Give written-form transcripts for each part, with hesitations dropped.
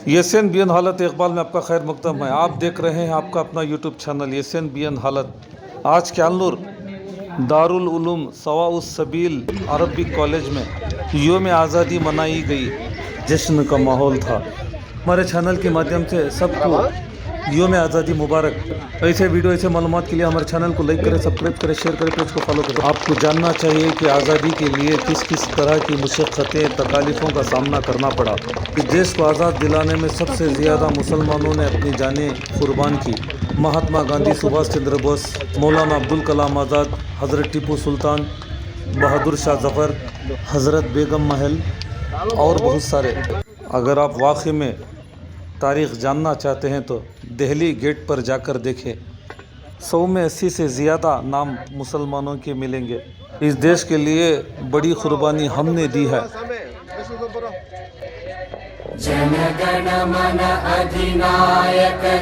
یسین بی این حالت اقبال میں آپ کا خیر مقدم ہے۔ آپ دیکھ رہے ہیں آپ کا اپنا یوٹیوب چینل یسین بی این حالت۔ آج کیالنور دارالعلوم سواء السبیل عربی کالج میں یوم آزادی منائی گئی، جشن کا ماحول تھا۔ ہمارے چینل کے مادھیم سے سب کو یوم آزادی مبارک۔ ایسے ویڈیو ایسے معلومات کے لیے ہمارے چینل کو لائک کریں، سبسکرائب کریں، شیئر کریں، پیج کو فالو کریں۔ آپ کو جاننا چاہیے کہ آزادی کے لیے کس کس طرح کی مشقتیں تکالیفوں کا سامنا کرنا پڑا۔ اس دیش کو آزاد دلانے میں سب سے زیادہ مسلمانوں نے اپنی جانیں قربان کی۔ مہاتما گاندھی، سبھاش چندر بوس، مولانا عبدالکلام آزاد، حضرت ٹیپو سلطان، بہادر شاہ ظفر، حضرت بیگم محل اور بہت سارے۔ اگر آپ واقعی میں تاریخ جاننا چاہتے ہیں تو دہلی گیٹ پر جا کر دیکھیں، 100 میں 80 سے زیادہ نام مسلمانوں کے ملیں گے۔ اس دیش کے لیے بڑی قربانی ہم نے دی ہے۔ جن گن من ادھینائک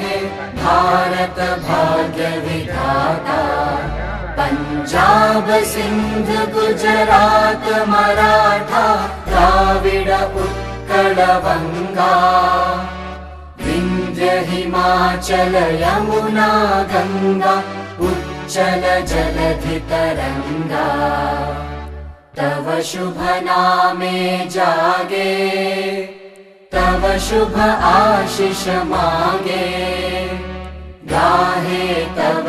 ہے بھارت بھاگیہ ودھاتا، پنجاب سندھ گجرات مراٹھا دراوڑ اتکل بنگا، وندھیہ ہماچل یمنا گنگا اچل جلدھی ترنگا، تب شبھ نامے جاگے تب شبھ آشیش مانگے، گاہے تب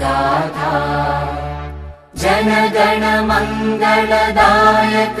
گاتھا، جن گن منگل دائک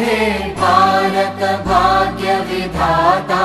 ہے بھارت بھاگیہ ودھاتا،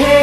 ہے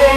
ہے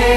ہے،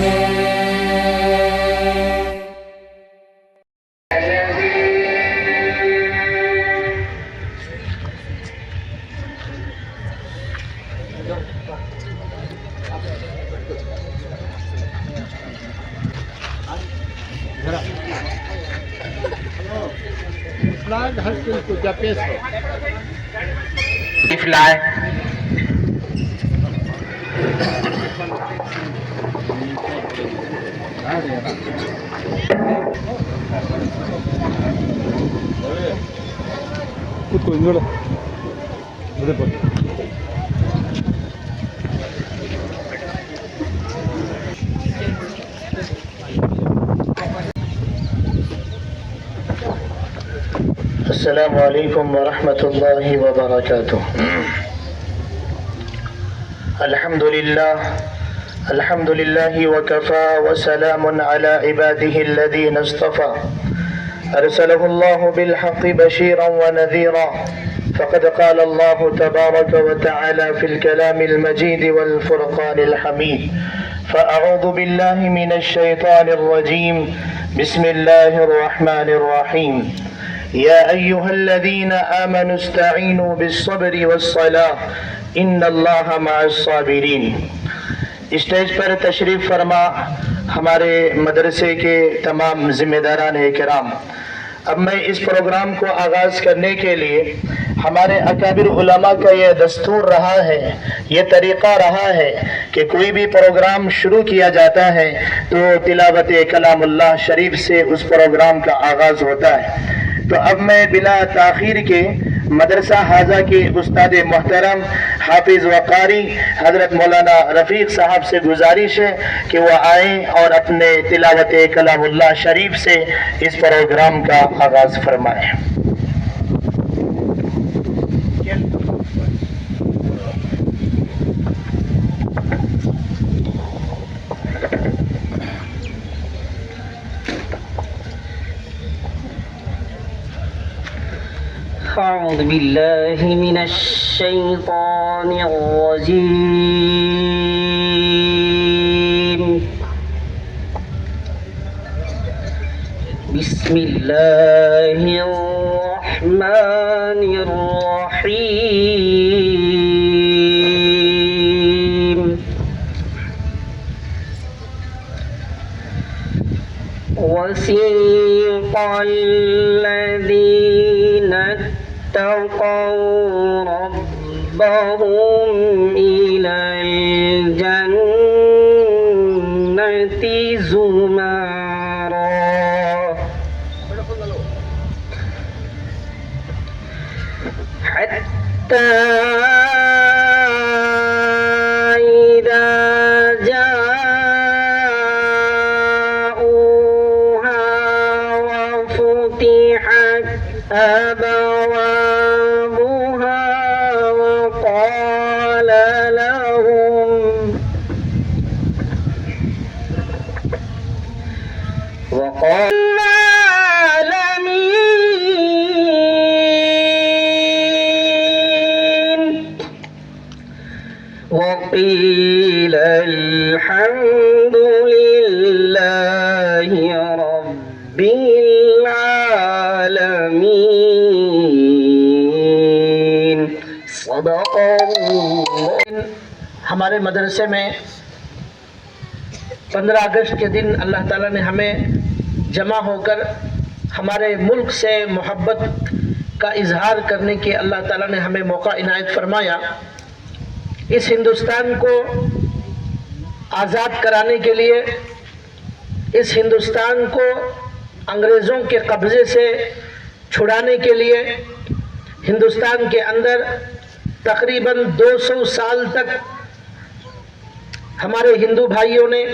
ہے۔ فلائی السلام علیکم ورحمۃ اللہ وبرکاتہ۔ الحمد للہ وکفى وسلام علی عباده الذین اصطفى، ارسلہ اللہ بالحق بشیرا ونذیرا، فقد قال اللہ تبارک وتعالى فی الکلام المجید والفرقان الحمید، فاعوذ باللہ من الشیطان الرجیم، بسم اللہ الرحمن الرحیم، یا ایہا الذین آمنوا استعینوا بالصبر والصلاة ان اللہ مع الصابرین۔ اسٹیج پر تشریف فرما ہمارے مدرسے کے تمام ذمہ داران کرام، اب میں اس پروگرام کو آغاز کرنے کے لیے ہمارے اکابر علماء کا یہ دستور رہا ہے، یہ طریقہ رہا ہے کہ کوئی بھی پروگرام شروع کیا جاتا ہے تو تلاوت کلام اللہ شریف سے اس پروگرام کا آغاز ہوتا ہے۔ تو اب میں بلا تاخیر کے مدرسہ حاضہ کے استاد محترم حافظ وقاری حضرت مولانا رفیق صاحب سے گزارش ہے کہ وہ آئیں اور اپنے تلاوت کلام اللہ شریف سے اس پروگرام کا آغاز فرمائیں۔ أعوذ بالله من الشيطان الرجيم، بسم الله الرحمن الرحيم، وسيق الذين اتقوا ربهم إلى الجنة زمرا إذا جاءوها وفتحت أبوابها وقال لهم العالمين وقيل الحمد لله رب العالمين صدق الله. ہمارے مدرسے میں 15 اگست کے دن اللہ تعالیٰ نے ہمیں جمع ہو کر ہمارے ملک سے محبت کا اظہار کرنے کے اللہ تعالیٰ نے ہمیں موقع عنایت فرمایا. اس ہندوستان کو آزاد کرانے کے لیے، اس ہندوستان کو انگریزوں کے قبضے سے چھڑانے کے لیے ہندوستان کے اندر تقریباً 200 سال تک ہمارے ہندو بھائیوں نے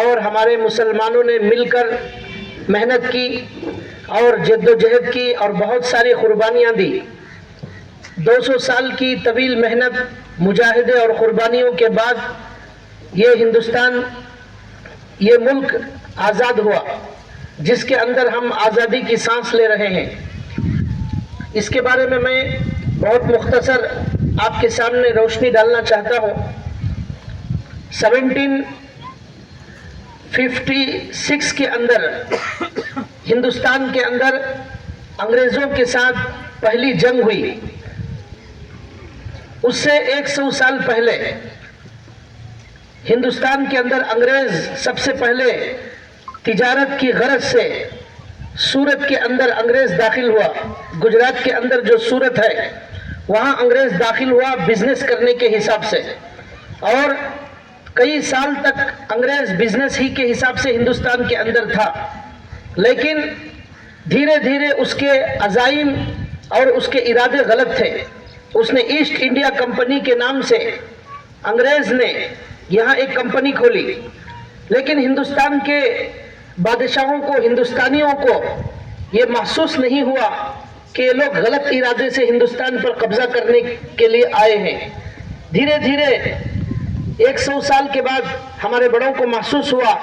اور ہمارے مسلمانوں نے مل کر محنت کی اور جد و جہد کی اور بہت ساری قربانیاں دی. 200 سال کی طویل محنت، مجاہدے اور قربانیوں کے بعد یہ ہندوستان، یہ ملک آزاد ہوا، جس کے اندر ہم آزادی کی سانس لے رہے ہیں. اس کے بارے میں بہت مختصر آپ کے سامنے روشنی ڈالنا چاہتا ہوں. 1756 کے اندر ہندوستان کے اندر انگریزوں کے ساتھ پہلی جنگ ہوئی. اس سے 100 سال پہلے ہندوستان کے اندر انگریز سب سے پہلے تجارت کی غرض سے سورت کے اندر انگریز داخل ہوا. گجرات کے اندر جو سورت ہے وہاں انگریز داخل ہوا بزنس کرنے کے حساب سے، اور کئی سال تک انگریز بزنس ہی کے حساب سے ہندوستان کے اندر تھا. لیکن دھیرے دھیرے اس کے عزائم اور اس کے ارادے غلط تھے. اس نے ایسٹ انڈیا کمپنی کے نام سے انگریز نے یہاں ایک کمپنی کھولی، لیکن ہندوستان کے بادشاہوں کو، ہندوستانیوں کو یہ محسوس نہیں ہوا کہ یہ لوگ غلط ارادے سے ہندوستان پر قبضہ کرنے کے لیے آئے ہیں. دھیرے دھیرے 100 سال کے بعد ہمارے بڑوں کو محسوس ہوا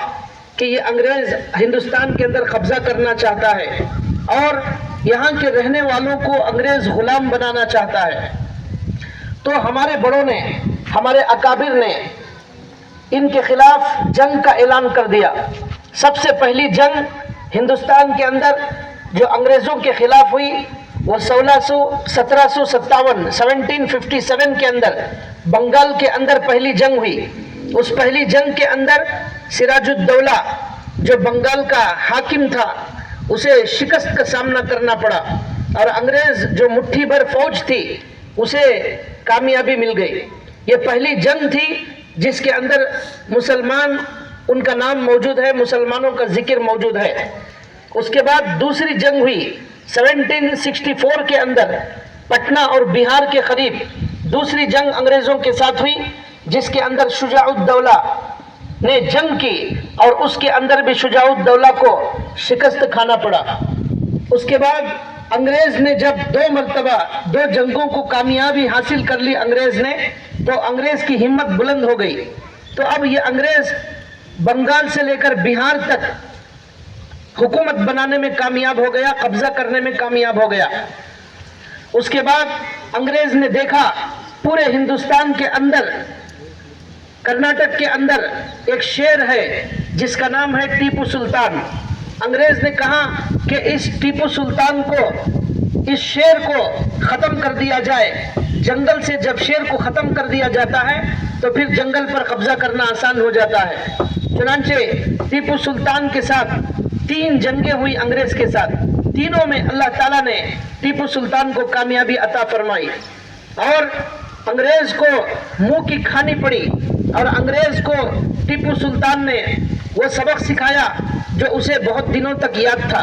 کہ یہ انگریز ہندوستان کے اندر قبضہ کرنا چاہتا ہے اور یہاں کے رہنے والوں کو انگریز غلام بنانا چاہتا ہے. تو ہمارے بڑوں نے، ہمارے اکابر نے ان کے خلاف جنگ کا اعلان کر دیا. سب سے پہلی جنگ ہندوستان کے اندر جو انگریزوں کے خلاف ہوئی وہ 1757 کے اندر بنگال کے اندر پہلی جنگ ہوئی. اس پہلی جنگ کے اندر سراج الدولہ جو بنگال کا حاکم تھا اسے شکست کا سامنا کرنا پڑا، اور انگریز جو مٹھی بھر فوج تھی اسے کامیابی مل گئی. یہ پہلی جنگ تھی جس کے اندر مسلمان، ان کا نام موجود ہے، مسلمانوں کا ذکر موجود ہے. اس کے بعد دوسری جنگ ہوئی 1764 کے اندر پٹنہ اور بہار کے قریب دوسری جنگ انگریزوں کے ساتھ ہوئی، جس کے اندر شجاع الدولہ نے جنگ کی اور اس کے اندر بھی شجاع الدولہ کو شکست کھانا پڑا. اس کے بعد انگریز نے جب 2 مرتبہ 2 جنگوں کو کامیابی حاصل کر لی انگریز نے، تو انگریز کی ہمت بلند ہو گئی. تو اب یہ انگریز بنگال سے لے کر بہار تک حکومت بنانے میں کامیاب ہو گیا، قبضہ کرنے میں کامیاب ہو گیا. اس کے بعد انگریز نے دیکھا پورے ہندوستان کے اندر، کرناٹک کے اندر ایک شیر ہے جس کا نام ہے ٹیپو سلطان. انگریز نے کہا کہ اس ٹیپو سلطان کو، اس شیر کو ختم کر دیا جائے. جنگل سے جب شیر کو ختم کر دیا جاتا ہے تو پھر جنگل پر قبضہ کرنا آسان ہو جاتا ہے. چنانچہ ٹیپو سلطان کے ساتھ 3 جنگیں ہوئی انگریز کے ساتھ. تینوں میں اللہ تعالیٰ نے ٹیپو سلطان کو کامیابی عطا فرمائی اور انگریز کو منہ کی کھانی پڑی. اور انگریز کو ٹیپو سلطان نے وہ سبق سکھایا جو اسے بہت دنوں تک یاد تھا.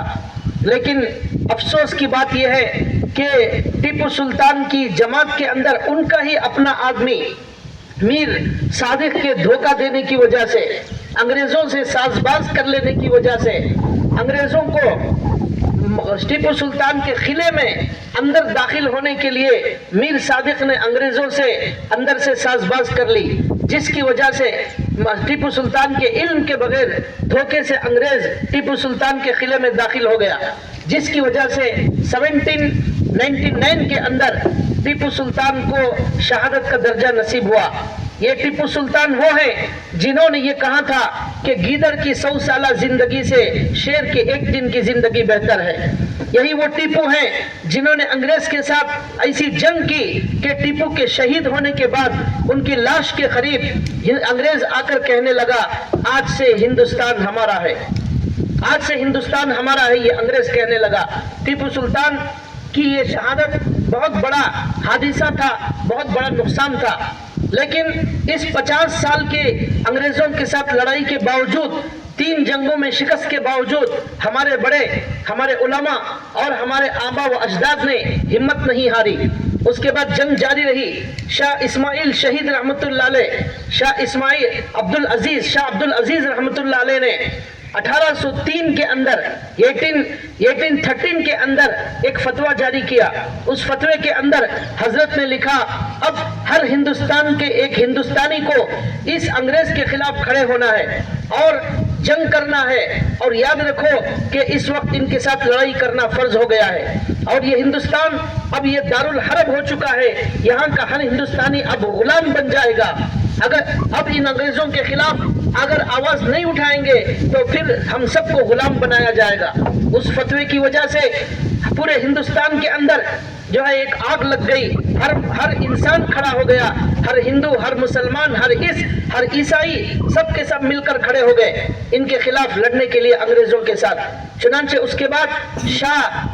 لیکن افسوس کی بات یہ ہے کہ ٹیپو سلطان کی جماعت کے اندر ان کا ہی اپنا آدمی میر صادق کے دھوکہ دینے کی وجہ سے، انگریزوں سے ساز باز کر لینے کی وجہ سے، انگریزوں کو ٹیپو سلطان کے قلعے میں اندر داخل ہونے کے لیے میر صادق نے انگریزوں سے اندر سے ساز باز کر لی، جس کی وجہ سے ٹیپو سلطان کے علم کے بغیر دھوکے سے انگریز ٹیپو سلطان کے قلعے میں داخل ہو گیا، جس کی وجہ سے 1799 کے اندر ٹیپو سلطان کو شہادت کا درجہ نصیب ہوا۔ یہ ٹیپو سلطان وہ ہیں جنہوں نے یہ کہا تھا کہ گیدڑ کی 100 سالہ زندگی سے شیر کے ایک دن کی زندگی بہتر ہے۔ یہی وہ ٹیپو ہیں جنہوں نے انگریز کے ساتھ ایسی جنگ کی کہ ٹیپو کے شہید ہونے کے بعد ان کی لاش کے قریب انگریز آ کر کہنے لگا آج سے ہندوستان ہمارا ہے، آج سے ہندوستان ہمارا ہے، یہ انگریز کہنے لگا۔ ٹیپو سلطان کی یہ شہادت بہت بڑا حادثہ تھا، بہت بڑا نقصان تھا، لیکن اس 50 سال کے انگریزوں کے ساتھ لڑائی کے باوجود، 3 جنگوں میں شکست کے باوجود ہمارے بڑے، ہمارے علماء اور ہمارے آبا و اجداد نے ہمت نہیں ہاری۔ اس کے بعد جنگ جاری رہی۔ شاہ اسماعیل شہید رحمۃ اللہ علیہ، شاہ اسماعیل شاہ عبد العزیز رحمۃ اللہ علیہ نے 1803 کے اندر 1813 کے اندر ایک فتویٰ جاری کیا۔ اس فتوے کے اندر حضرت نے لکھا اب ہر ہندوستان کے ایک ہندوستانی کو اس انگریز کے خلاف کھڑے ہونا ہے اور جنگ کرنا ہے، اور یاد رکھو کہ اس وقت ان کے ساتھ لڑائی کرنا فرض ہو گیا ہے، اور یہ ہندوستان اب یہ دارالحرب ہو چکا ہے، یہاں کا ہر ہندوستانی اب غلام بن جائے گا۔ اگر اب ان انگریزوں کے خلاف اگر آواز نہیں اٹھائیں گے تو پھر ہم سب کو غلام بنایا جائے گا۔ اس فتوے کی وجہ سے پورے ہندوستان کے اندر جو ہے ایک آگ لگ گئی، ہر انسان کھڑا ہو گیا، ہر ہندو، ہر مسلمان، ہر عیسائی سب کے سب مل کر کھڑے ہو گئے ان کے خلاف لڑنے کے لیے انگریزوں کے ساتھ۔ چنانچہ اس کے بعد شاہ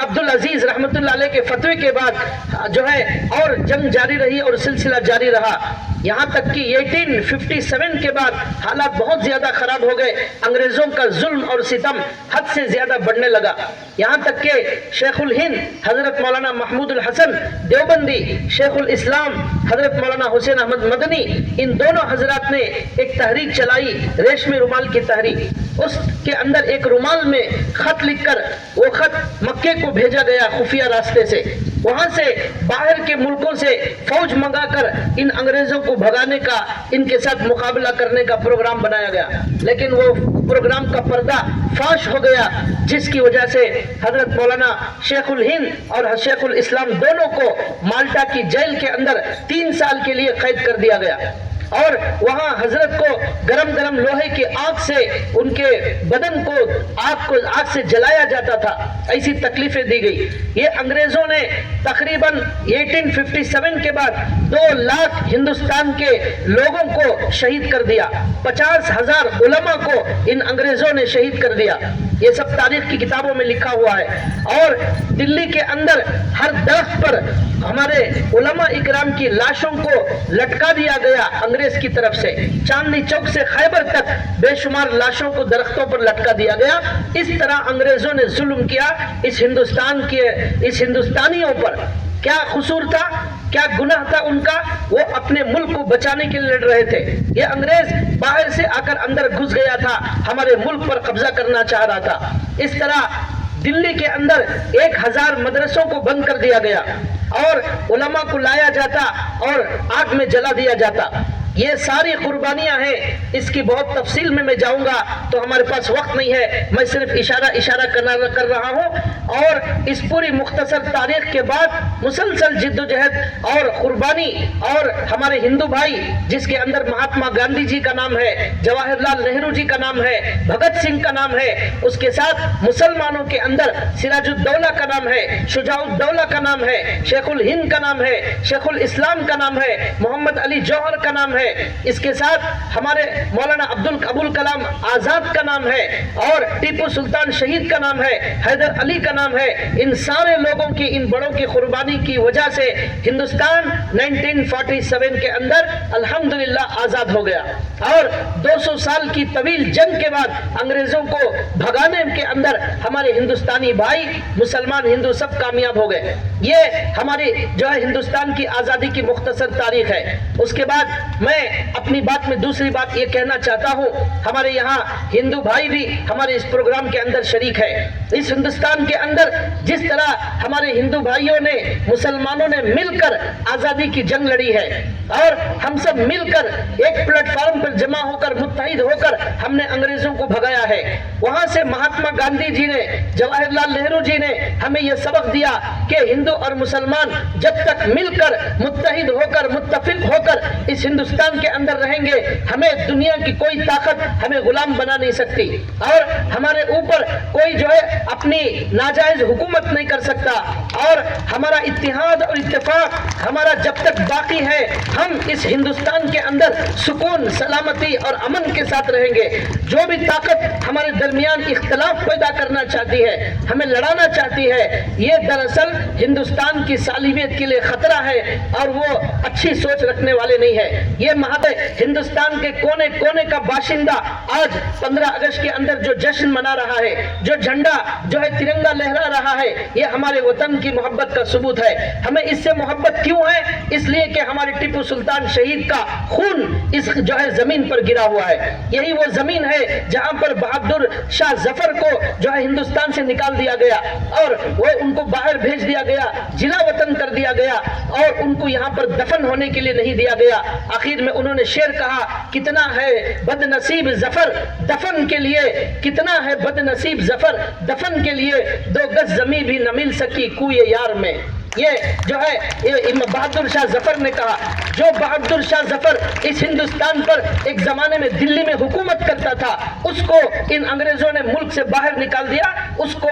عبد العزیز رحمۃ اللہ علیہ کے فتوے کے بعد جو ہے اور جنگ جاری رہی اور سلسلہ جاری رہا، یہاں تک کہ 1857 کے بعد حالات بہت زیادہ خراب ہو گئے، انگریزوں کا ظلم اور ستم حد سے زیادہ بڑھنے لگا، یہاں تک کہ شیخ الہند حضرت مولانا محمود الحسن دیوبندی، شیخ الاسلام حضرت مولانا حسین احمد مدنی، ان دونوں حضرات نے ایک تحریک چلائی، ریشمی رومال کی تحریک۔ اس کے اندر ایک رومال میں خط لکھ کر وہ خط مکے کو بھیجا گیا خفیہ راستے سے، وہاں سے باہر کے ملکوں سے فوج منگا کر ان انگریزوں کو بھگانے کا، ان کے ساتھ مقابلہ کرنے کا پروگرام بنایا گیا، لیکن وہ پروگرام کا پردہ فاش ہو گیا، جس کی وجہ سے حضرت مولانا شیخ الہند اور شیخ الاسلام دونوں کو مالٹا کی جیل کے اندر 3 سال کے لیے قید کر دیا گیا، اور وہاں حضرت کو گرم لوہے کی آگ سے ان کے بدن کو آگ سے جلایا جاتا تھا، ایسی تکلیفیں دی گئی۔ یہ انگریزوں نے تقریباً 1857 کے بعد 2 لاکھ ہندوستان کے لوگوں کو شہید کر دیا، 50,000 علماء کو ان انگریزوں نے شہید کر دیا، یہ سب تاریخ کی کتابوں میں لکھا ہوا ہے۔ اور دلی کے اندر ہر درخت پر ہمارے علماء اکرام کی لاشوں کو لٹکا دیا گیا انگریز کی طرف سے، چاندنی چوک سے خیبر تک بے شمار لاشوں کو درختوں پر لٹکا دیا گیا۔ اس طرح انگریزوں نے ظلم کیا اس ہندوستانیوں پر۔ کیا قصور تھا، کیا گناہ تھا ان کا؟ وہ اپنے ملک کو بچانے کے لیے لڑ رہے تھے، یہ انگریز باہر سے آ کر اندر گھس گیا تھا، ہمارے ملک پر قبضہ کرنا چاہ رہا تھا۔ اس طرح دلی کے اندر 1000 مدرسوں کو بند کر دیا گیا اور علماء کو لایا جاتا اور آگ میں جلا دیا جاتا۔ یہ ساری قربانیاں ہیں، اس کی بہت تفصیل میں جاؤں گا تو ہمارے پاس وقت نہیں ہے، میں صرف اشارہ کر رہا ہوں۔ اور اس پوری مختصر تاریخ کے بعد مسلسل جد و جہد اور قربانی، اور ہمارے ہندو بھائی جس کے اندر مہاتما گاندھی جی کا نام ہے، جواہر لال نہرو جی کا نام ہے، بھگت سنگھ کا نام ہے، اس کے ساتھ مسلمانوں کے اندر سراج الدولہ کا نام ہے، شجاع الدولہ کا نام ہے، شیخ الہند کا نام ہے، شیخ الاسلام کا نام ہے، محمد علی جوہر کا نام ہے، ہے, اس کے ساتھ ہمارے مولانا ابوال کلام آزاد کا نام ہے, اور ٹیپو سلطان شہید کا نام ہے, حیدر علی کا نام ہے. ان سارے لوگوں کی, ان بڑوں کی قربانی کی وجہ سے ہندوستان 1947 کے اندر الحمدللہ آزاد ہو گیا, اور 200 سال کی طویل جنگ کے بعد انگریزوں کو بھگانے کے اندر ہمارے ہندوستانی بھائی مسلمان ہندو سب کامیاب ہو گئے. یہ ہماری جو ہے ہندوستان کی آزادی کی مختصر تاریخ ہے. اس کے بعد میں اپنی بات میں دوسری بات یہ کہنا چاہتا ہوں, ہمارے یہاں ہندو بھائی بھی ہمارے اس پروگرام کے اندر شریک ہے. اس ہندوستان کے اندر جس طرح ہمارے ہندو بھائیوں نے, مسلمانوں نے مل کر آزادی کی جنگ لڑی ہے, اور ہم سب مل کر ایک پلیٹ فارم پر جمع ہو کر, متحد ہو کر ہم نے انگریزوں کو بھگایا ہے. وہاں سے مہاتما گاندھی جی نے, جواہر لال نہرو جی نے ہمیں یہ سبق دیا کہ ہندو اور مسلمان جب تک مل کر, متحد ہو کر, متفق ہو کر اس ہندوستان کے اندر رہیں گے, ہمیں دنیا کی کوئی طاقت ہمیں غلام بنا نہیں سکتی, اور ہمارے اوپر کوئی جو ہے اپنی ناجائز حکومت نہیں کر سکتا. اور ہمارا اتحاد اور اتفاق ہمارا جب تک باقی ہے, ہم اس ہندوستان کے اندر سکون, سلامتی اور امن کے ساتھ رہیں گے. جو بھی طاقت ہمارے درمیان اختلاف پیدا کرنا چاہتی ہے, ہمیں لڑانا چاہتی ہے, یہ دراصل ہندوستان کی سالمیت کے لیے خطرہ ہے, اور وہ اچھی سوچ رکھنے والے نہیں ہے. یہ ہندوستان کے کونے کونے کا باشندہ آج 15 اگست کے اندر جو جشن منا رہا ہے, جو جھنڈا جو ہے ترنگا لہرا رہا ہے, یہ ہمارے وطن کی محبت کا ثبوت ہے. ہمیں اس سے محبت کیوں ہے؟ اس لیے کہ ہمارے ٹیپو سلطان شہید کا خون اس جو ہے زمین پر گرا ہوا ہے. یہی وہ زمین ہے جہاں پر بہادر شاہ ظفر کو جو ہے ہندوستان سے نکال دیا گیا, اور وہ ان کو باہر بھیج دیا گیا, جلا وطن کر دیا گیا, اور ان کو یہاں پر دفن ہونے کے لیے نہیں دیا گیا. آخر میں انہوں نے شعر کہا, کتنا ہے بد نصیب ظفر دفن کے لیے, کتنا ہے بد نصیب ظفر دفن کے لیے, 2 گز زمین بھی نہ مل سکی کوئے یار میں. یہ جو ہے بہادر شاہ ظفر نے کہا. جو بہادر شاہ ظفر اس ہندوستان پر ایک زمانے میں دلی میں حکومت کرتا تھا, اس کو ان انگریزوں نے ملک سے باہر نکال دیا, اس کو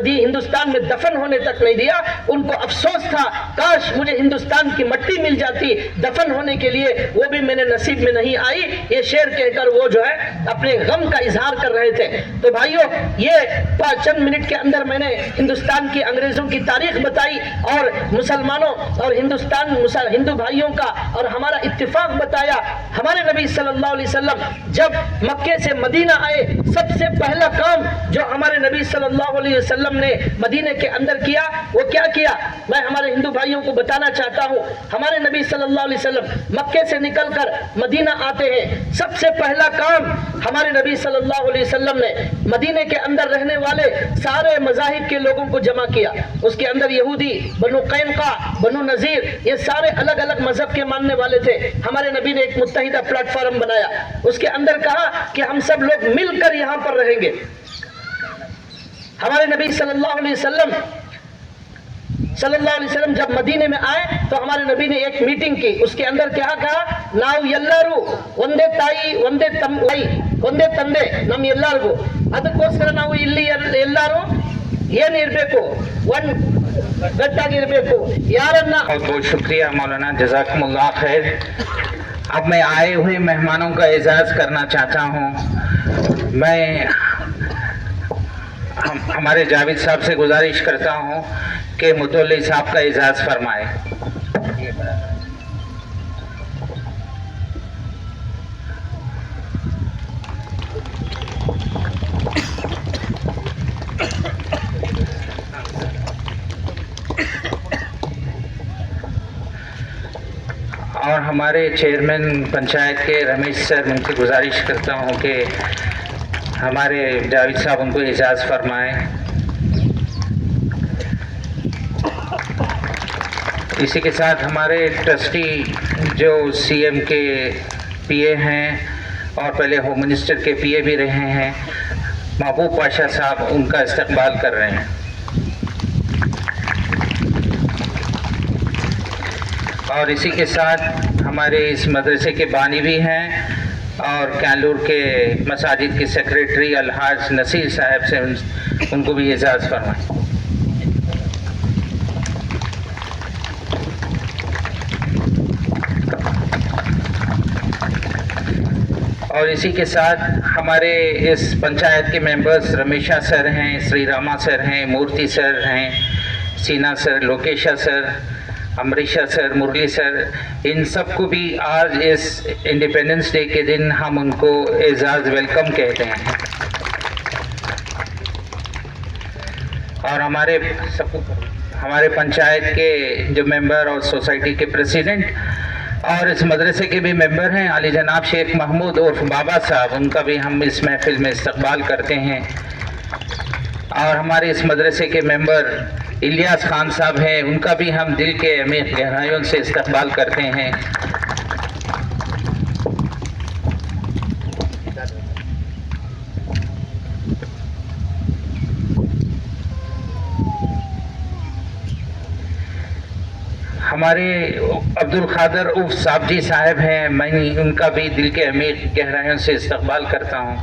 ہندوستان میں دفن ہونے تک نہیں دیا. ان کو افسوس تھا, کاش مجھے ہندوستان کی مٹی مل جاتی دفن ہونے کے لیے, وہ بھی میرے نصیب میں نہیں آئی. یہ شعر کہہ کر وہ جو ہے اپنے غم کا اظہار کر رہے تھے. تو بھائیوں, یہ چند منٹ کے اندر میں نے ہندوستان کی انگریزوں کی تاریخ بتائی, اور مسلمانوں اور ہندو بھائیوں کا اور ہمارا اتفاق بتایا. ہمارے نبی صلی اللہ علیہ وسلم جب مکے سے مدینہ آئے, سب سے پہلا کام جو ہمارے نبی صلی اللہ علیہ وسلم نے مدینہ کے اندر کیا, وہ کیا کیا, میں ہمارے ہندو بھائیوں کو بتانا چاہتا ہوں. ہمارے نبی صلی اللہ علیہ وسلم مکے سے نکل کر مدینہ آتے ہیں, سب سے پہلا کام ہمارے نبی صلی اللہ علیہ وسلم نے مدینہ کے اندر رہنے والے سارے مذاہب کے لوگوں کو جمع کیا. اس کے اندر یہودی, بنو قینقاع, بنو نذیر, یہ سارے الگ الگ مذہب کے ماننے والے تھے. ہمارے نبی نے ایک متحدہ پلیٹ فارم بنایا, اس کے اندر کہا کہ ہم سب لوگ مل کر یہاں پر رہیں گے. ہمارے نبی صلی اللہ علیہ وسلم جب مدینے میں آئے تو ہمارے نبی نے ایک میٹنگ کی. اس کے اندر کیا کہا, ناؤ یلارو ونದೇ ತಾಯಿ ونದೇ ತಂದೆ ونದೇ ತಂದೆ ನಮ್ಮ ಎಲ್ಲರಿಗೂ, ಅದಕ್ಕೋಸ್ಕರ ನಾವು ಇಲ್ಲಿ ಎಲ್ಲರೂ ಏನಿರಬೇಕು, ಗಟ್ಟಾಗಿರಬೇಕು. ಯಾರನ್ನ بہت بہت شکریہ مولانا, جزاکم اللہ خیر. اب میں آئے ہوئے مہمانوں کا اعزاز کرنا چاہتا ہوں. میں ہمارے جاوید صاحب سے گزارش کرتا ہوں کہ متولی صاحب کا اعزاز فرمائے. اور ہمارے چیئرمین پنچایت کے رمیش سر, ان سے گزارش کرتا ہوں کہ ہمارے جاوید صاحب ان کو اعزاز فرمائیں. اسی کے ساتھ ہمارے ٹرسٹی جو سی ایم کے پی اے ہیں اور پہلے ہوم منسٹر کے پی اے بھی رہے ہیں, محبوب پاشا صاحب, ان کا استقبال کر رہے ہیں. اور اسی کے ساتھ ہمارے اس مدرسے کے بانی بھی ہیں اور کیانلور کے مساجد کے سیکریٹری الحاج نصیر صاحب سے ان کو بھی اعزاز فرمائیں. اور اسی کے ساتھ ہمارے اس پنچایت کے ممبرز رمیشا سر ہیں، سری راما سر ہیں، مورتی سر ہیں، سینا سر، لوکیشا سر، امریشا سر، مرلی سر، ان سب کو بھی آج اس انڈیپینڈنس ڈے کے دن ہم ان کو اعزاز ویلکم کہتے ہیں. اور ہمارے پنچایت کے جو ممبر اور سوسائٹی کے پریزیڈنٹ اور اس مدرسے کے بھی ممبر ہیں علی جناب شیخ محمود عرف بابا صاحب، ان کا بھی ہم اس محفل میں استقبال کرتے ہیں. اور ہمارے اس مدرسے کے ممبر الیاس خان صاحب ہیں، ان کا بھی ہم دل کے عمیق گہرائیوں سے استقبال کرتے ہیں. ہمارے عبد القادر عرف صاحب جی صاحب ہیں، میں ان کا بھی دل کے عمیق گہرائیوں سے استقبال کرتا ہوں.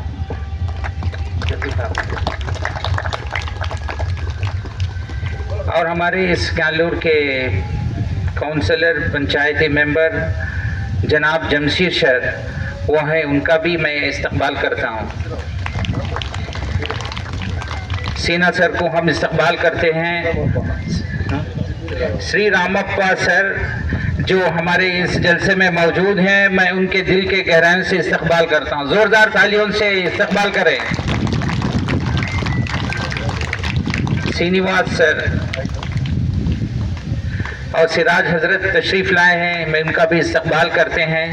اور ہمارے اس کیانلور کے کونسلر پنچایتی ممبر جناب جمشید سر وہ ہیں، ان کا بھی میں استقبال کرتا ہوں. سینا سر کو ہم استقبال کرتے ہیں. سری رامپا سر جو ہمارے اس جلسے میں موجود ہیں، میں ان کے دل کے گہرائیوں سے استقبال کرتا ہوں. زوردار تالیوں سے استقبال کریں. سینیواس سر اور سراج حضرت تشریف لائے ہیں، میں ان کا بھی استقبال کرتے ہیں.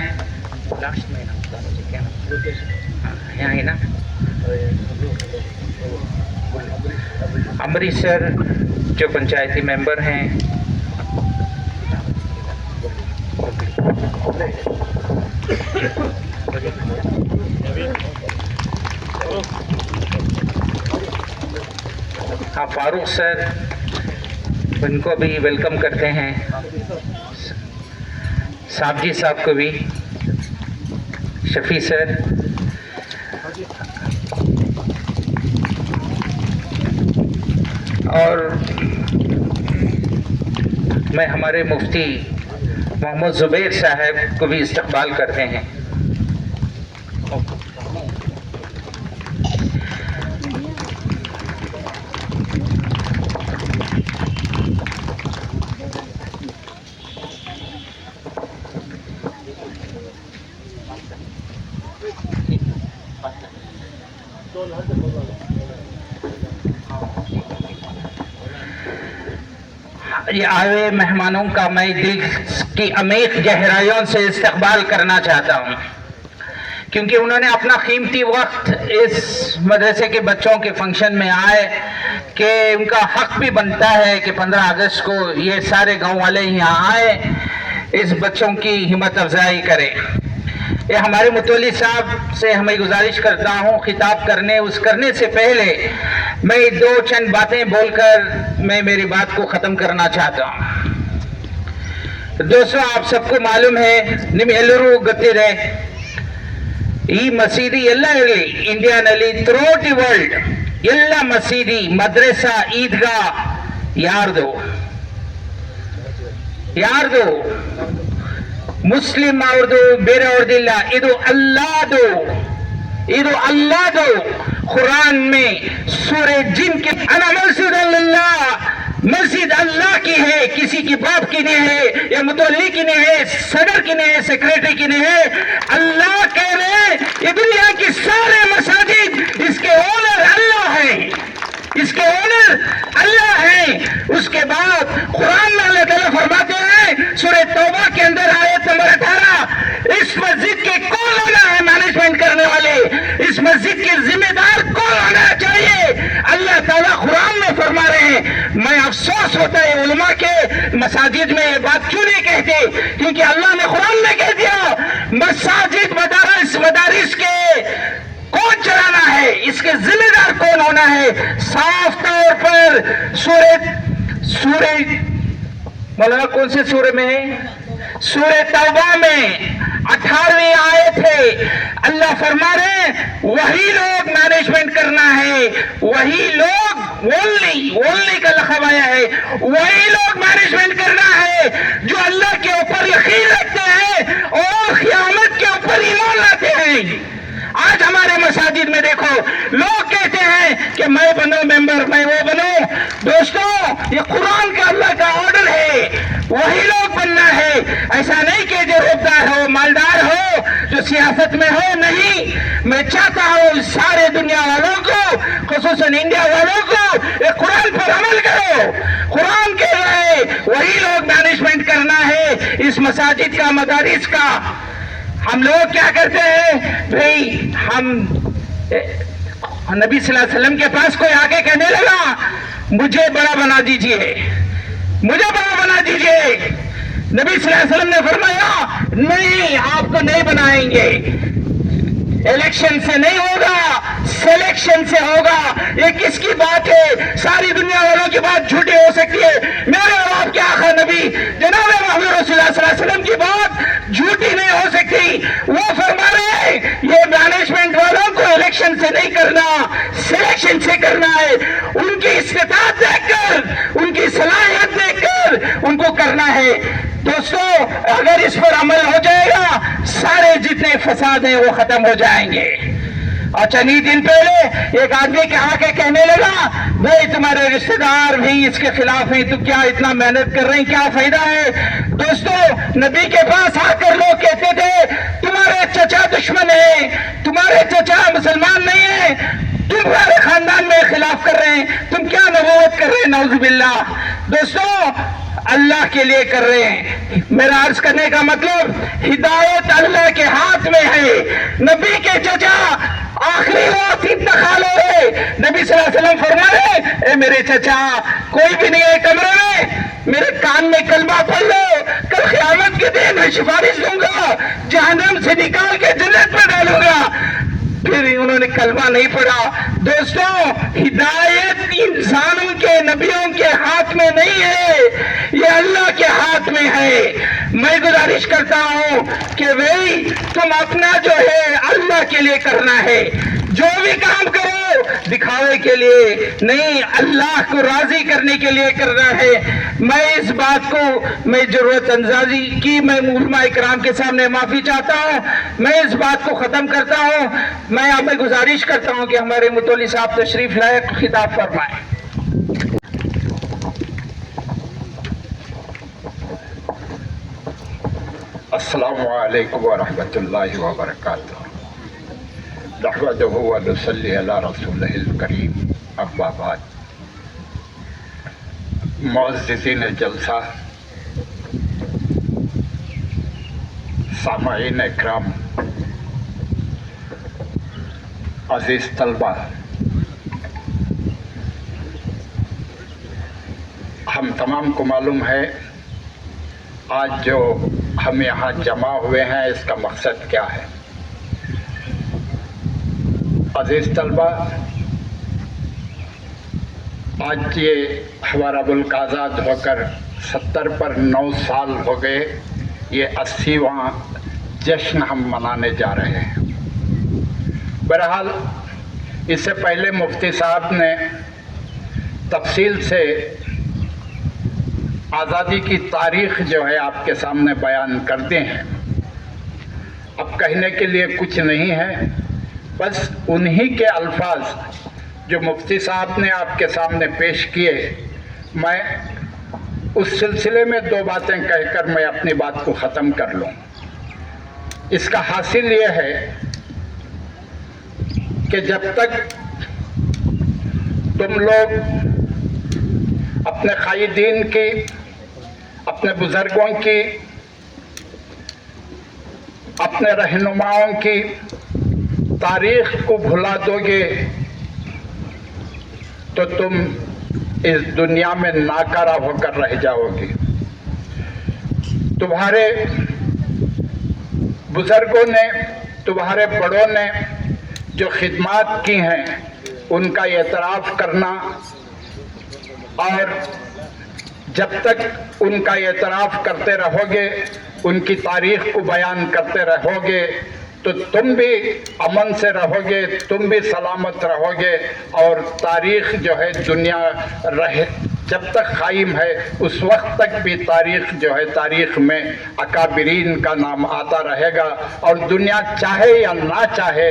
یہاں نا امریش سر جو پنچایتی ممبر ہیں. ہاں فاروق سر، ان کو بھی ویلکم کرتے ہیں. صاحب جی صاحب کو بھی، شفیع سر، اور میں ہمارے مفتی محمد زبیر صاحب کو بھی استقبال کرتے ہیں. یہ آئے مہمانوں کا میں دل کی عمیق گہرائیوں سے استقبال کرنا چاہتا ہوں، کیونکہ انہوں نے اپنا قیمتی وقت اس مدرسے کے بچوں کے فنکشن میں آئے کہ ان کا حق بھی بنتا ہے کہ 15 اگست کو یہ سارے گاؤں والے یہاں آئے، اس بچوں کی ہمت افزائی کریں. یہ ہمارے متولی صاحب سے ہمیں گزارش کرتا ہوں خطاب کرنے سے پہلے میں دو چند باتیں بول کر میں میری بات کو ختم کرنا چاہتا ہوں. دوستو، آپ سب کو معلوم ہے ನಿಮ್ಮೆಲ್ಲರೂ ಗೊತ್ತಿದೆ ಈ ಮಸೀದಿ ಎಲ್ಲ ಇರಲಿ ಇಂಡಿಯಾನಲ್ಲಿ ಥ್ರೂಔಟ್ ದಿ ವರ್ಲ್ಡ್ ಎಲ್ಲ ಮಸೀದಿ ಮದ್ರಸಾ ಈದ್ಗಾ ಯಾರ್ದು ಮುಸ್ಲಿಂ ಅವ್ರದ್ದು ಬೇರೆಯವ್ರದಿಲ್ಲ, ಇದು ಅಲ್ಲಾಹದು. قرآن میں سورہ جن کے انا مسجد اللہ کی ہے، کسی کی باپ کی نہیں ہے، یا متولی کی نہیں ہے، صدر کی نہیں ہے، سیکریٹری کی نہیں ہے. اللہ کہہ رہے ہیں یہ دنیا کی سارے مساجد اس کے اونر اللہ ہیں، اس کے بعد قرآن میں اللہ تعالیٰ فرماتے ہیں سورہ توبہ کے اندر آیت نمبر 18، اس مسجد کے کون ہونا ہے مینجمنٹ کرنے والے، اس مسجد کے ذمہ دار کون ہونا چاہیے. اللہ تعالیٰ قرآن میں فرما رہے ہیں. میں افسوس ہوتا ہے علماء کے مساجد میں یہ بات کیوں نہیں کہتے، کیونکہ اللہ نے قرآن میں کہہ دیا مساجد مدارس کے کون چلانا ہے، اس کے ذمہ دار کون ہونا ہے. صاف طور پر سورہ مولانا کون سے سورہ میں ہے، سورہ توبہ میں 18ویں آیت ہے. اللہ فرما رہے ہیں وہی لوگ مینجمنٹ کرنا ہے، وہی لوگ ولی کا لقب آیا ہے، وہی لوگ مینجمنٹ کرنا ہے جو اللہ کے اوپر یقین رکھتے ہیں اور قیامت کے اوپر ایمان لاتے ہیں. آج ہمارے مساجد میں دیکھو لوگ کہتے ہیں کہ میں بنوں ممبر، میں وہ بنوں. دوستو یہ قرآن کا اللہ کا آرڈر ہے، وہی لوگ بننا ہے. ایسا نہیں کہ جو روبدار ہو، مالدار ہو، جو سیاست میں ہو. نہیں، میں چاہتا ہوں سارے دنیا والوں کو، خصوصاً انڈیا والوں کو، یہ قرآن پر عمل کرو. قرآن کہہ رہا ہے وہی لوگ مینجمنٹ کرنا ہے اس مساجد کا، مدارس کا. ہم لوگ کیا کرتے ہیں بھئی، ہم نبی صلی اللہ علیہ وسلم کے پاس کوئی آگے کہنے لگا مجھے بڑا بنا دیجئے، مجھے بڑا بنا دیجئے. نبی صلی اللہ علیہ وسلم نے فرمایا نہیں، آپ کو نہیں بنائیں گے. الیکشن سے نہیں ہوگا، سلیکشن سے ہوگا. یہ کس کی بات ہے؟ ساری دنیا والوں کی بات جھوٹی ہو سکتی ہے، میرے اور آپ کے آقا نبی جناب محمد رسول اللہ صلی اللہ علیہ وسلم کی بات جھوٹی نہیں ہو سکتی. وہ فرما رہے ہیں یہ مینجمنٹ والوں کو الیکشن سے نہیں کرنا، سلیکشن سے کرنا ہے. ان کی استطاعت دیکھ کر، ان کی صلاحیت دیکھ کر ان کو کرنا ہے. دوستو اگر اس پر عمل ہو جائے گا سارے جتنے فساد ہیں وہ ختم ہو جائیں گے. اور چند دن پہلے ایک آدمی کے آ کے کہنے لگا بھائی تمہارے رشتہ دار بھی اس کے خلاف ہیں، تو کیا اتنا محنت کر رہے ہیں، کیا فائدہ ہے؟ دوستو نبی کے پاس آ کر لوگ کہتے تھے تمہارے چچا دشمن ہیں، تمہارے چچا مسلمان نہیں ہیں، تم تمہارے خاندان میں خلاف کر رہے ہیں، تم کیا نبوت کر رہے ہیں؟ نعوذ باللہ. دوستو اللہ کے لیے کر رہے ہیں. میرا عرض کرنے کا مطلب ہدایت اللہ کے ہاتھ میں ہے. نبی کے چچا آخری وقت انتقال ہو گئے، نبی صلی اللہ علیہ وسلم فرما رہے اے میرے چچا کوئی بھی نہیں ہے کمرے میں، میرے کان میں کلمہ پڑھ لو، کل قیامت کے دن میں سفارش دوں گا، جہنم سے نکال کے جنت میں ڈالوں گا. پھر انہوں نے کلمہ نہیں پڑھا. دوستو ہدایت انسانوں کے، نبیوں کے ہاتھ میں نہیں ہے، یہ اللہ کے ہاتھ میں ہے. میں گزارش کرتا ہوں کہ بھئی تم اپنا جو ہے اللہ کے لیے کرنا ہے. جو بھی کام کرو دکھاوے کے لیے نہیں، اللہ کو راضی کرنے کے لیے کرنا ہے. میں اس بات کو میں ضرورت اندازی کی میں علماء اکرام کے سامنے معافی چاہتا ہوں. میں اس بات کو ختم کرتا ہوں. میں آپ میں گزارش کرتا ہوں کہ ہمارے متولی صاحب تشریف لائے، خطاب فرمائیں. السلام علیکم ورحمۃ اللہ وبرکاتہ. نحمدہ ونصلی علی رسولہ الکریم. اما بعد، معززین جلسہ، سامعین اکرام، عزیز طلبہ، ہم تمام کو معلوم ہے آج جو ہم یہاں جمع ہوئے ہیں اس کا مقصد کیا ہے. عزیز طلبہ، آج یہ ہمارا ملک آزاد ہو کر 70 پر 9 سال ہو گئے. یہ 80واں جشن ہم منانے جا رہے ہیں. بہرحال اس سے پہلے مفتی صاحب نے تفصیل سے آزادی کی تاریخ جو ہے آپ کے سامنے بیان کرتے ہیں. اب کہنے کے لیے کچھ نہیں ہے، بس انہی کے الفاظ جو مفتی صاحب نے آپ کے سامنے پیش کیے، میں اس سلسلے میں 2 باتیں کہہ کر میں اپنی بات کو ختم کر لوں. اس کا حاصل یہ ہے کہ جب تک تم لوگ اپنے قائدین کی، اپنے بزرگوں کی، اپنے رہنماؤں کی تاریخ کو بھلا دو گے تو تم اس دنیا میں ناکارہ ہو کر رہ جاؤ گے. تمہارے بزرگوں نے، تمہارے بڑوں نے جو خدمات کی ہیں ان کا اعتراف کرنا، اور جب تک ان کا اعتراف کرتے رہو گے، ان کی تاریخ کو بیان کرتے رہو گے، تو تم بھی امن سے رہو گے، تم بھی سلامت رہو گے. اور تاریخ جو ہے دنیا جب تک قائم ہے اس وقت تک بھی تاریخ جو ہے، تاریخ میں اکابرین کا نام آتا رہے گا. اور دنیا چاہے یا نہ چاہے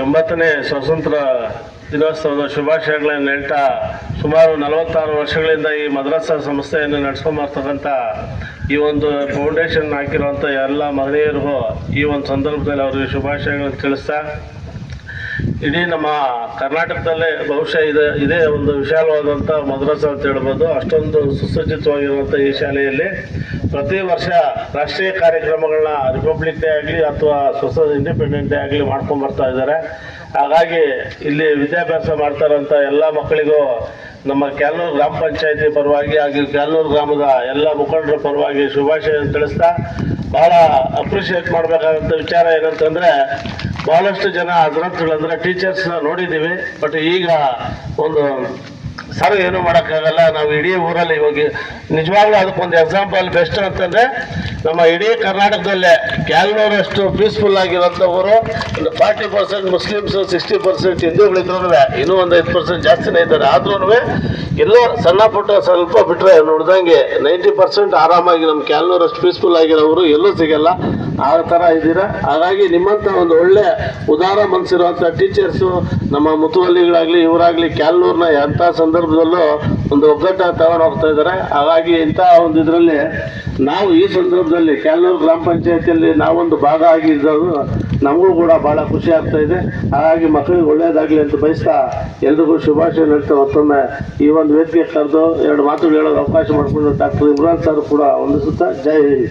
ಎಂಬತ್ತನೇ ಸ್ವಾತಂತ್ರ್ಯ ದಿನೋತ್ಸವದ ಶುಭಾಶಯಗಳನ್ನು ಹೇಳ್ತಾ, ಸುಮಾರು 46 ವರ್ಷಗಳಿಂದ ಈ ಮದ್ರಸಾ ಸಂಸ್ಥೆಯನ್ನು ನಡೆಸ್ಕೊಂಬರ್ತಕ್ಕಂಥ ಈ ಒಂದು ಫೌಂಡೇಶನ್ ಹಾಕಿರುವಂಥ ಎಲ್ಲ ಮಹನೀಯರಿಗೂ ಈ ಒಂದು ಸಂದರ್ಭದಲ್ಲಿ ಅವರಿಗೆ ಶುಭಾಶಯಗಳನ್ನು ತಿಳಿಸ್ತಾ, ಇಡೀ ನಮ್ಮ ಕರ್ನಾಟಕದಲ್ಲೇ ಬಹುಶಃ ಇದೇ ಒಂದು ವಿಶಾಲವಾದಂಥ ಮದ್ರಸಾ ಅಂತ ಹೇಳ್ಬೋದು. ಅಷ್ಟೊಂದು ಸುಸಜ್ಜಿತವಾಗಿರುವಂಥ ಈ ಶಾಲೆಯಲ್ಲಿ ಪ್ರತಿ ವರ್ಷ ರಾಷ್ಟ್ರೀಯ ಕಾರ್ಯಕ್ರಮಗಳನ್ನ ರಿಪಬ್ಲಿಕ್ ಡೇ ಆಗಲಿ ಅಥವಾ ಇಂಡಿಪೆಂಡೆಂಟ್ ಡೇ ಆಗಲಿ ಮಾಡ್ಕೊಂಡು ಬರ್ತಾ ಇದ್ದಾರೆ. ಹಾಗಾಗಿ ಇಲ್ಲಿ ವಿದ್ಯಾಭ್ಯಾಸ ಮಾಡ್ತಾರಂಥ ಎಲ್ಲ ಮಕ್ಕಳಿಗೂ ನಮ್ಮ ಕ್ಯಾಲ್ನೂರು ಗ್ರಾಮ ಪಂಚಾಯತಿ ಪರವಾಗಿ ಹಾಗೆ ಕ್ಯಾಲ್ನೂರು ಗ್ರಾಮದ ಎಲ್ಲ ಮುಖಂಡರ ಪರವಾಗಿ ಶುಭಾಶಯ ತಿಳಿಸ್ತಾ, ಭಾಳ ಅಪ್ರಿಷಿಯೇಟ್ ಮಾಡಬೇಕಾದಂಥ ವಿಚಾರ ಏನಂತಂದರೆ, ಭಾಳಷ್ಟು ಜನ ಹಜರತ್ಗಳಂದರೆ ಟೀಚರ್ಸ್ನ ನೋಡಿದ್ದೀವಿ. ಬಟ್ ಈಗ ಒಂದು ಸರ್ ಏನೂ ಮಾಡೋಕ್ಕಾಗಲ್ಲ, ನಾವು ಇಡೀ ಊರಲ್ಲಿ ಇವಾಗ ನಿಜವಾಗ್ಲೂ ಅದಕ್ಕೊಂದು ಎಕ್ಸಾಂಪಲ್ ಬೆಸ್ಟ್ ಅಂತಂದರೆ ನಮ್ಮ ಇಡೀ ಕರ್ನಾಟಕದಲ್ಲೇ ಕ್ಯಾಲ್ನೂರಷ್ಟು ಪೀಸ್ಫುಲ್ ಆಗಿರೋಂಥ ಊರು. ಒಂದು 40% ಮುಸ್ಲಿಮ್ಸು, 60% ಹಿಂದೂಗಳಿದ್ರೂ ಇನ್ನೂ ಒಂದು 5% ಜಾಸ್ತಿನೇ ಇದ್ದಾರೆ. ಆದ್ರೂ ಎಲ್ಲೋ ಸಣ್ಣ ಪುಟ್ಟ ಸ್ವಲ್ಪ ಬಿಟ್ಟರೆ ನೋಡ್ದಂಗೆ 90% ಆರಾಮಾಗಿ ನಮ್ಮ ಕ್ಯಾಲ್ನೂರಷ್ಟು ಪೀಸ್ಫುಲ್ ಆಗಿರೋರು ಎಲ್ಲೂ ಸಿಗಲ್ಲ. ಆ ಥರ ಇದ್ದೀರಾ. ಹಾಗಾಗಿ ನಿಮ್ಮಂಥ ಒಂದು ಒಳ್ಳೆ ಉದಾರ ಮನಸ್ಸಿರುವಂಥ ಟೀಚರ್ಸು ನಮ್ಮ ಮುತುವಲ್ಲಿಗಳಾಗಲಿ ಇವರಾಗಲಿ ಕ್ಯಾಲ್ನೂರ್ನ ಎಂಥ ಸಂದರ್ಭದಲ್ಲೂ ಒಂದು ಒಗ್ಗಟ್ಟ ತಗೊಂಡು ಹೋಗ್ತಾ ಇದ್ದಾರೆ. ಹಾಗಾಗಿ ಇಂಥ ಒಂದು ಇದರಲ್ಲಿ ನಾವು ಈ ಸಂದರ್ಭದಲ್ಲಿ ಕ್ಯಾಲ್ನೂರು ಗ್ರಾಮ ಪಂಚಾಯತಿಯಲ್ಲಿ ನಾವೊಂದು ಭಾಗ ಆಗಿದ್ದವರು ನಮಗೂ ಕೂಡ ಭಾಳ ಖುಷಿ ಆಗ್ತಾ ಇದೆ. ಹಾಗಾಗಿ ಮಕ್ಕಳಿಗೆ ಒಳ್ಳೆಯದಾಗಲಿ ಅಂತ ಬಯಸ್ತಾ ಎಲ್ರಿಗೂ ಶುಭಾಶಯ ಹೇಳ್ತಾ ಮತ್ತೊಮ್ಮೆ ಈ ಒಂದು ವೇದಿಕೆ ಕರೆದು 2 ಮಾತುಗಳು ಹೇಳೋದು ಅವಕಾಶ ಮಾಡಿಕೊಂಡು ಡಾಕ್ಟರ್ ಇಮ್ರಾನ್ ಸರ್ ಕೂಡ ವಂದಿಸುತ್ತಾ ಜೈ ಹಿಂದ್.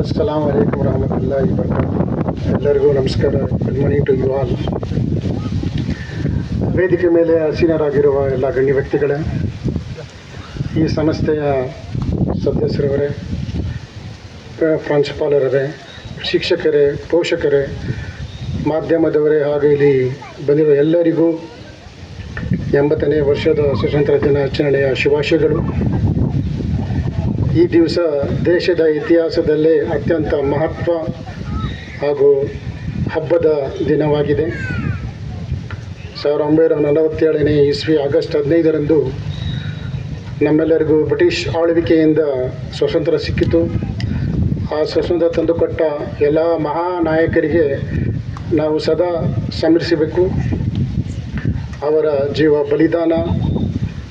ಅಸ್ಸಲಾಮು ಅಲೈಕುಂ ವರಹಮತುಲ್ಲಾಹಿ ವಬರಕಾತುಹು. ಎಲ್ಲರಿಗೂ ನಮಸ್ಕಾರ. Good morning to you all. ವೇದಿಕೆ ಮೇಲೆ ಆಸೀನರಾಗಿರುವ ಎಲ್ಲ ಗಣ್ಯ ವ್ಯಕ್ತಿಗಳೇ, ಈ ಸಂಸ್ಥೆಯ ಸದಸ್ಯರವರೇ, ಪ್ರಾಂಶುಪಾಲರೇ, ಶಿಕ್ಷಕರೇ, ಪೋಷಕರೇ, ಮಾಧ್ಯಮದವರೇ ಹಾಗೂ ಇಲ್ಲಿ ಬಂದಿರುವ ಎಲ್ಲರಿಗೂ 80ನೇ ವರ್ಷದ ಸ್ವಾತಂತ್ರ್ಯ ದಿನಾಚರಣೆಯ ಶುಭಾಶಯಗಳು. ಈ ದಿವಸ ದೇಶದ ಇತಿಹಾಸದಲ್ಲೇ ಅತ್ಯಂತ ಮಹತ್ವ ಹಾಗೂ ಹಬ್ಬದ ದಿನವಾಗಿದೆ. 1947ನೇ ಇಸ್ವಿ ಆಗಸ್ಟ್ 15ರಂದು ನಮ್ಮೆಲ್ಲರಿಗೂ ಬ್ರಿಟಿಷ್ ಆಳ್ವಿಕೆಯಿಂದ ಸ್ವಾತಂತ್ರ್ಯ ಸಿಕ್ಕಿತು. ಆ ಸ್ವಾತಂತ್ರ್ಯ ತಂದುಕೊಟ್ಟ ಎಲ್ಲ ಮಹಾನಾಯಕರಿಗೆ ನಾವು ಸದಾ ಸ್ಮರಿಸಬೇಕು. ಅವರ ಜೀವ ಬಲಿದಾನ,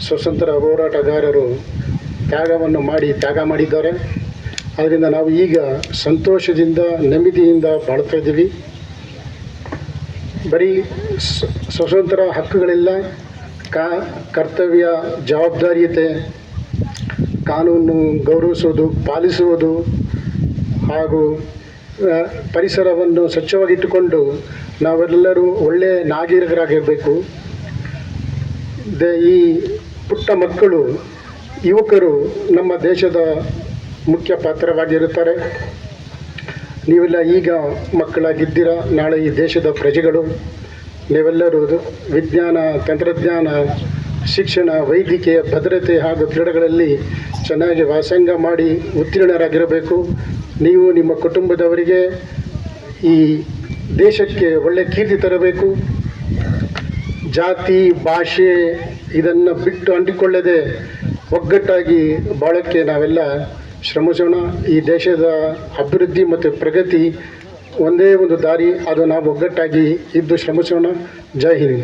ಸ್ವಾತಂತ್ರ್ಯ ಹೋರಾಟಗಾರರು ತ್ಯಾಗ ಮಾಡಿದ್ದಾರೆ. ಅದರಿಂದ ನಾವು ಈಗ ಸಂತೋಷದಿಂದ ನೆಮ್ಮದಿಯಿಂದ ಬಾಳ್ತಾ ಇದ್ದೀವಿ. ಬರೀ ಸ್ವತಂತ್ರ ಹಕ್ಕುಗಳಿಲ್ಲ, ಕರ್ತವ್ಯ, ಜವಾಬ್ದಾರಿಯತೆ, ಕಾನೂನು ಗೌರವಿಸುವುದು, ಪಾಲಿಸುವುದು ಹಾಗೂ ಪರಿಸರವನ್ನು ಸ್ವಚ್ಛವಾಗಿಟ್ಟುಕೊಂಡು ನಾವೆಲ್ಲರೂ ಒಳ್ಳೆಯ ನಾಗರಿಕರಾಗಿರಬೇಕು. ಈ ಪುಟ್ಟ ಮಕ್ಕಳು, ಯುವಕರು ನಮ್ಮ ದೇಶದ ಮುಖ್ಯ ಪಾತ್ರವಾಗಿರುತ್ತಾರೆ. ನೀವೆಲ್ಲ ಈಗ ಮಕ್ಕಳಾಗಿದ್ದೀರಾ, ನಾಳೆ ಈ ದೇಶದ ಪ್ರಜೆಗಳು. ನೀವೆಲ್ಲರೂ ವಿಜ್ಞಾನ, ತಂತ್ರಜ್ಞಾನ, ಶಿಕ್ಷಣ, ವೈದ್ಯಕೀಯ, ಭದ್ರತೆ ಹಾಗೂ ಕ್ರೀಡೆಗಳಲ್ಲಿ ಚೆನ್ನಾಗಿ ವ್ಯಾಸಂಗ ಮಾಡಿ ಉತ್ತೀರ್ಣರಾಗಿರಬೇಕು. ನೀವು ನಿಮ್ಮ ಕುಟುಂಬದವರಿಗೆ ಈ ದೇಶಕ್ಕೆ ಒಳ್ಳೆಯ ಕೀರ್ತಿ ತರಬೇಕು. ಜಾತಿ, ಭಾಷೆ ಇದನ್ನು ಬಿಟ್ಟು ಅಂಟಿಕೊಳ್ಳದೆ ಒಗ್ಗಟ್ಟಾಗಿ ಬಾಳೋಕ್ಕೆ ನಾವೆಲ್ಲ ಶ್ರಮಿಸೋಣ. ಈ ದೇಶದ ಅಭಿವೃದ್ಧಿ ಮತ್ತು ಪ್ರಗತಿ ಒಂದೇ ಒಂದು ದಾರಿ, ಅದು ನಾವು ಒಗ್ಗಟ್ಟಾಗಿ ಇದ್ದು ಶ್ರಮಿಸೋಣ. ಜೈ ಹಿಂದ್.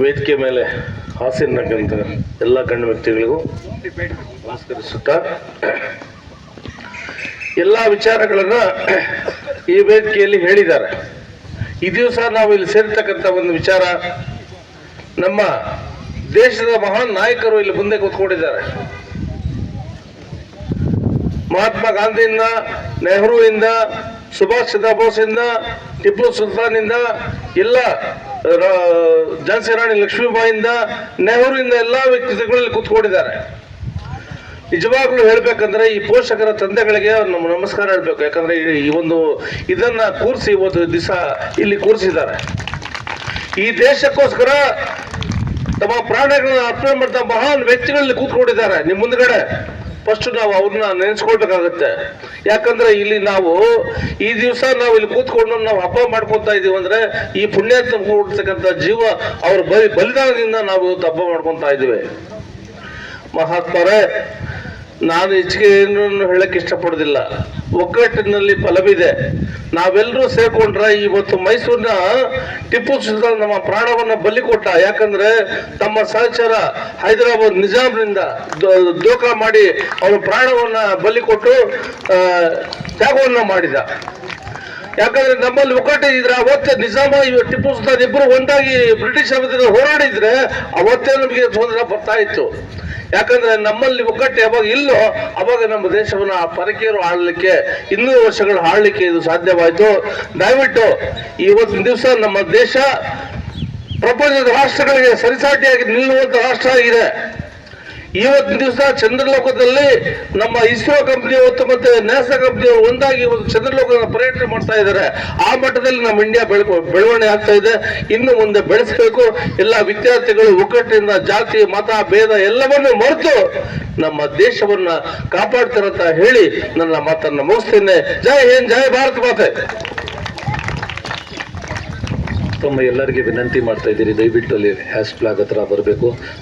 ವೇದಿಕೆ ಮೇಲೆ ಹಾಸನಕ್ಕಂತ ಎಲ್ಲ ಗಣ್ಯ ವ್ಯಕ್ತಿಗಳಿಗೂ ನಮಸ್ಕರಿಸುತ್ತಾ ಎಲ್ಲ ವಿಚಾರಗಳನ್ನ ಈ ವೇದಿಕೆಯಲ್ಲಿ ಹೇಳಿದ್ದಾರೆ. ಈ ದಿವಸ ನಾವು ಇಲ್ಲಿ ಸೇರ್ತಕ್ಕಂಥ ಒಂದು ವಿಚಾರ, ನಮ್ಮ ದೇಶದ ಮಹಾನ್ ನಾಯಕರು ಇಲ್ಲಿ ಮುಂದೆ ಕೂತ್ಕೊಂಡಿದ್ದಾರೆ. ಮಹಾತ್ಮ ಗಾಂಧಿಯಿಂದ, ನೆಹರುವಿಂದ, ಸುಭಾಷ್ ಚಂದ್ರ ಬೋಸ್ನಿಂದ, ಟಿಪ್ಪು ಸುಲ್ತಾನಿಂದ, ಎಲ್ಲ ಝಾನ್ಸಿ ರಾಣಿ ಲಕ್ಷ್ಮೀಬಾಯಿಂದ, ನೆಹರುವಿಂದ ಎಲ್ಲ ವ್ಯಕ್ತಿಗಳಲ್ಲಿ ಕೂತ್ಕೊಂಡಿದ್ದಾರೆ. ನಿಜವಾಗ್ಲೂ ಹೇಳ್ಬೇಕಂದ್ರೆ ಈ ಪೋಷಕರ ತಂದೆಗಳಿಗೆ ನಮ್ಮ ನಮಸ್ಕಾರ ಹೇಳ್ಬೇಕು. ಯಾಕಂದ್ರೆ ಈ ಒಂದು ಇದನ್ನ ಕೂರಿಸಿ ಒಂದು ದಿವಸ ಇಲ್ಲಿ ಕೂರಿಸಿದ್ದಾರೆ. ಈ ದೇಶಕ್ಕೋಸ್ಕರ ತಮ್ಮ ಪ್ರಾಣಗಳನ್ನ ಅರ್ಪಣೆ ಮಾಡಿದ ಮಹಾನ್ ವ್ಯಕ್ತಿಗಳಲ್ಲಿ ಕೂತ್ಕೊಂಡಿದ್ದಾರೆ ನಿಮ್ಮ ಮುಂದ್ಗಡೆ. ಫಸ್ಟ್ ನಾವು ಅವ್ರನ್ನ ನೆನೆಸ್ಕೊಳ್ಬೇಕಾಗತ್ತೆ. ಯಾಕಂದ್ರೆ ಇಲ್ಲಿ ನಾವು ಈ ದಿವಸ ನಾವು ಇಲ್ಲಿ ಕೂತ್ಕೊಂಡು ನಾವು ಹಬ್ಬ ಮಾಡ್ಕೊತಾ ಇದೀವಿ ಅಂದ್ರೆ ಈ ಪುಣ್ಯಾತ್ಮ ಕೊಡ್ತಕ್ಕಂಥ ಜೀವ ಅವ್ರ ಬಲಿದಾನದಿಂದ ನಾವು ಇವತ್ತು ಹಬ್ಬ ಮಾಡ್ಕೊತಾ ಇದ್ದೀವಿ. ಮಹಾತ್ಮರೇ, ನಾನು ಹೆಚ್ಚಿಗೆ ಏನು ಹೇಳಕ್ ಇಷ್ಟಪಡೋದಿಲ್ಲ. ಒಗ್ಗಟ್ಟಿನಲ್ಲಿ ಫಲವಿದೆ. ನಾವೆಲ್ಲರೂ ಸೇರ್ಕೊಂಡ್ರೆ ಇವತ್ತು ಮೈಸೂರಿನ ಟಿಪ್ಪು ಸುಲ್ತಾನ್ ನಮ್ಮ ಪ್ರಾಣವನ್ನ ಬಲಿ ಕೊಟ್ಟ. ಯಾಕಂದ್ರೆ ತಮ್ಮ ಸಹಚರ ಹೈದರಾಬಾದ್ ನಿಜಾಮ್ನಿಂದ ದೋಖಾ ಮಾಡಿ ಅವರ ಪ್ರಾಣವನ್ನ ಬಲಿ ಕೊಟ್ಟು ತ್ಯಾಗವನ್ನ ಮಾಡಿದ. ಯಾಕಂದ್ರೆ ನಮ್ಮಲ್ಲಿ ಒಗ್ಗಟ್ಟಿದ್ರೆ ಅವತ್ತೇ ನಿಜಾಮ ಟಿಪ್ಪು ಸುಲ್ತಾನ್ ಇಬ್ಬರು ಒಂದಾಗಿ ಬ್ರಿಟಿಷ್ ವಿರುದ್ಧ ಹೋರಾಡಿದ್ರೆ ಅವತ್ತೇ ನಮಗೆ ತೊಂದರೆ ಬರ್ತಾ ಇತ್ತು. ಯಾಕಂದ್ರೆ ನಮ್ಮಲ್ಲಿ ಒಗ್ಗಟ್ಟು ಯಾವಾಗ ಇಲ್ಲೋ ಅವಾಗ ನಮ್ಮ ದೇಶವನ್ನ ಪರಕೀಯರು ಆಳ್ಲಿಕ್ಕೆ 200 ವರ್ಷಗಳು ಆಳ್ಲಿಕ್ಕೆ ಇದು ಸಾಧ್ಯವಾಯಿತು. ದಯವಿಟ್ಟು ಇವತ್ತಿನ ದಿವಸ ನಮ್ಮ ದೇಶ ಪ್ರಪಂಚದ ರಾಷ್ಟ್ರಗಳಿಗೆ ಸರಿಸಾಟಿಯಾಗಿ ನಿಲ್ಲುವಂತ ರಾಷ್ಟ್ರ ಆಗಿದೆ. ಇವತ್ತಿನ ದಿವಸ ಚಂದ್ರಲೋಕದಲ್ಲಿ ನಮ್ಮ ಇಸ್ರೋ ಕಂಪನಿ ಮತ್ತೆ ನ್ಯಾಸಾ ಕಂಪನಿಯವರು ಒಂದಾಗಿ ಒಂದು ಚಂದ್ರಲೋಕದ ಪರ್ಯಟನೆ ಮಾಡ್ತಾ ಇದ್ದಾರೆ. ಆ ಮಟ್ಟದಲ್ಲಿ ನಮ್ಮ ಇಂಡಿಯಾ ಬೆಳವಣಿಗೆ ಆಗ್ತಾ ಇದೆ. ಇನ್ನು ಮುಂದೆ ಬೆಳೆಸಬೇಕು. ಎಲ್ಲ ವಿದ್ಯಾರ್ಥಿಗಳು ಒಗ್ಗಟ್ಟಿನಿಂದ ಜಾತಿ ಮತ ಭೇದ ಎಲ್ಲವನ್ನೂ ಮರೆತು ನಮ್ಮ ದೇಶವನ್ನ ಕಾಪಾಡ್ತಾರಂತ ಹೇಳಿ ನನ್ನ ಮಾತನ್ನ ಮುಗಿಸ್ತೇನೆ. ಜೈ ಹಿಂದ್, ಜೈ ಭಾರತ್ ಮಾತೆ. ತಮ್ಮ ಎಲ್ಲರಿಗೆ ವಿನಂತಿ ಮಾಡ್ತಾ ಇದ್ದೀರಿ, ದಯವಿಟ್ಟು ಅಲ್ಲಿ ಹ್ಯಾಶ್ ಫ್ಲಾಗ್ ಹತ್ರ ಬರಬೇಕು.